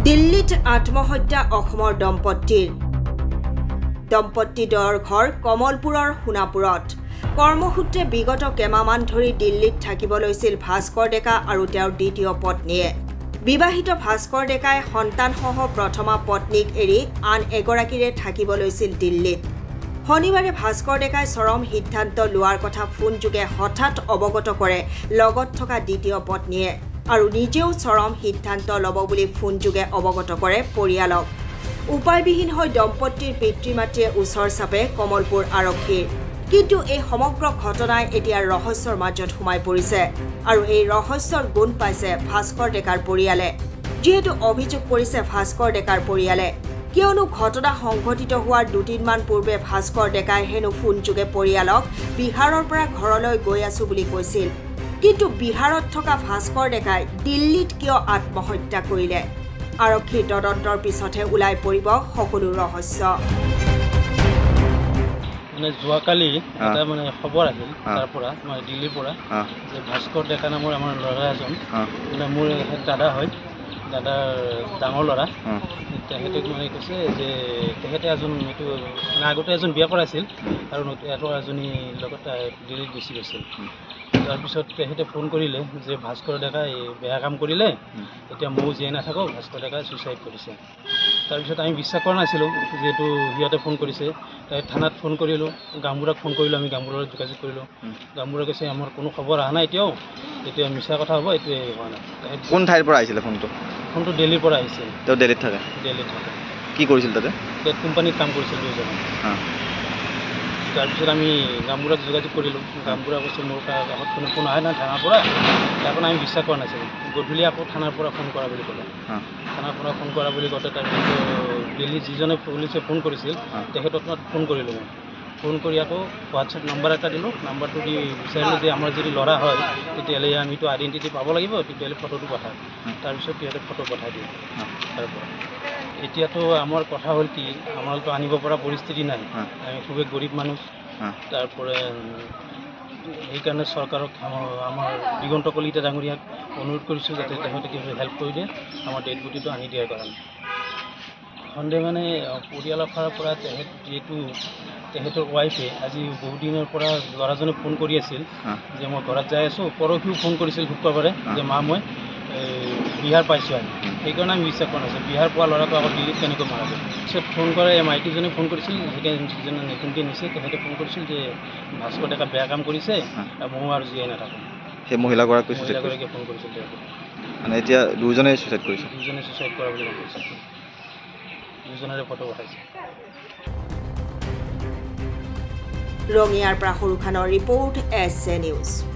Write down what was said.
দিল্লীত আত্মহত্যা অসমৰ দম্পতীদ্বয়ৰ ঘৰ কমলপুৰৰ সোণাপুৰত কৰ্মসূত্ৰে বিগত কেমামান ধৰি দিল্লীত থাকিব লৈছিল ভাস্কৰ ডেকা আৰু তেওঁৰ দ্বিতীয় পত্নীয়ে বিবাহিত ভাস্কৰ ডেকাই সন্তানসহ প্ৰথমা পত্নীক এৰি আন এগৰাকীৰে থাকিব লৈছিল দিল্লীত শনিবাৰে ভাস্কৰ ডেকাই চৰম সিদ্ধান্ত লোৱাৰ কথা ফোন যোগে হঠাৎ অৱগত কৰে লগত থকা দ্বিতীয় পত্নীয়ে আৰু নিজেও চৰম সিদ্ধান্ত লব বুলি ফোন যোগে অৱগত কৰে পৰিয়ালক উপায়বিহীন হৈ দম্পতীৰ পিতৃমাতৃয়ে ওচৰ চাপে কমলপুৰ আৰক্ষীৰ কিন্তু এই সমগ্ৰ ঘটনাই এতিয়া ৰহস্যৰ মাজত সোমাই পৰিছে আৰু এই ৰহস্যৰ গুণ পাইছে ভাস্কৰ ডেকাৰ পৰিয়ালে যেহেতু অভিযোগ কৰিছে ভাস্কৰ ডেকাৰ পৰিয়ালে কিয়নো ঘটনা সংঘটিত হোৱাৰ দুদিনমান পূৰ্বে ভাস্কৰ ডেকাই হেনো ফোন যোগে পৰিয়ালক বিহাৰৰ পৰা ঘৰলৈ গৈ আছো বুলি কৈছিল কিন্তু বিহাৰত থকা ভাস্কৰ ডেকাই দিল্লীত কিয় আত্মহত্যা কৰিলে আৰক্ষীৰ তদন্তৰ পিছতহে ওলাই পৰিব সকলো ৰহস্য মানে যোৱাকালি এটা মানে খবৰ আহিল তাৰ পৰা মানে দিল্লীৰ পৰা যে ভাস্কৰ ডেকা নামৰ আমাৰ ল'ৰা এজন মানে মোৰ দাদা হয় দাদাৰ ডাঙৰ ল'ৰা তেখেতক মানে কৈছে যে তেখেতে এজন এইটো মানে আগতে এজন বিয়া কৰাইছিল আৰু এজনী লগত দিল্লীত গুচি গৈছিল তাৰপিছত তেখেতে ফোন কৰিলে যে ভাস্কৰ ডেকাই বেয়া কাম কৰিলে এতিয়া ময়ো জীয়াই নাথাকোঁ ভাস্কৰ ডেকাই ছুইচাইড কৰিছে তাৰপিছত আমি বিশ্বাস কৰা নাছিলোঁ যিহেতু সিহঁতে ফোন কৰিছে থানাত ফোন কৰিলোঁ গামবুঢ়াক ফোন কৰিলোঁ আমি গামবুঢ়াৰ যোগাযোগ কৰিলোঁ গামবুঢ়াই কৈছে আমাৰ কোনো খবৰ অহা নাই এতিয়াও এতিয়া মিছা কথা হ'ব এইটোৱে হোৱা নাই কোন ঠাইৰ পৰা আহিছিলে ফোনটো দিল্লীৰ পৰা আহিছিল তেওঁ দিল্লীত থাকে কি কৰিছিল তাতে কোম্পানীত কাম কৰিছিল দুজনে তাৰপিছত আমি গামবুঢ়াক যোগাযোগ কৰিলোঁ গামবুঢ়া কৈছে মোৰ কাষত কোনো ফোন আহে নাই থানাৰ পৰা তাৰ কাৰণে আমি বিশ্বাস কৰা নাছিলোঁ গধূলি আকৌ থানাৰ পৰা ফোন কৰা বুলি ক'লে থানাৰ পৰা ফোন কৰা বুলি কওঁতে তাৰপিছত দিল্লীত যিজনে পুলিচে ফোন কৰিছিল তেখেতক ফোন কৰিলোঁ মই ফোন কৰি আকৌ হোৱাটছএপ নম্বৰ এটা দিলোঁ নাম্বাৰটো দি বিচাৰিলোঁ যে আমাৰ যদি ল'ৰা হয় তেতিয়াহ'লে আমিতো আইডেণ্টিটি পাব লাগিব তেতিয়াহ'লে ফটোটো পঠায় তাৰপিছত সিহঁতে ফটো পঠাই দিয়ে তাৰপৰা এতিয়াতো আমাৰ কথা হ'ল কি আমাৰতো আনিব পৰা পৰিস্থিতি নাই আমি খুবেই গৰীব মানুহ তাৰপৰা সেইকাৰণে চৰকাৰক আমাৰ দিগন্ত কলিতা ডাঙৰীয়াক অনুৰোধ কৰিছোঁ যাতে তেখেতে কিবা হেল্প কৰি দিয়ে আমাৰ ডেড বডিটো আনি দিয়াৰ কাৰণে সন্দেহ মানে পৰিয়ালৰ ফালৰ পৰা যিহেতু তেখেতৰ ৱাইফে আজি বহুদিনৰ পৰা ল'ৰাজনে ফোন কৰি আছিল যে মই ঘৰত যাই আছোঁ পৰহিও ফোন কৰিছিল শুক্ৰবাৰে যে মা মই বিহাৰ পাইছোঁ আহি সেইকাৰণে আমি বিশ্বাস কৰা নাছিলোঁ বিহাৰ পোৱা ল'ৰাটো আকৌ দিল্লীত কেনেকৈ মাৰা যায় পিছত ফোন কৰে মাইকীজনে ফোন কৰিছিল যিজনে নতুনকৈ নিছে তেখেতে ফোন কৰিছিল যে ভাস্কৰ ডেকা বেয়া কাম কৰিছে ময়ো আৰু জীয়াই নাথাকোঁ সেই মহিলাগৰাকীয়ে ফোন কৰিছিল মানে এতিয়া দুজনে ছুইচাইড কৰিছে ছুইচাইড কৰা বুলি কৈছে দুজনৰে ফটো পঠাইছে ৰঙিয়াৰ পৰা সৰু খানৰ ৰিপৰ্ট SJ নিউজ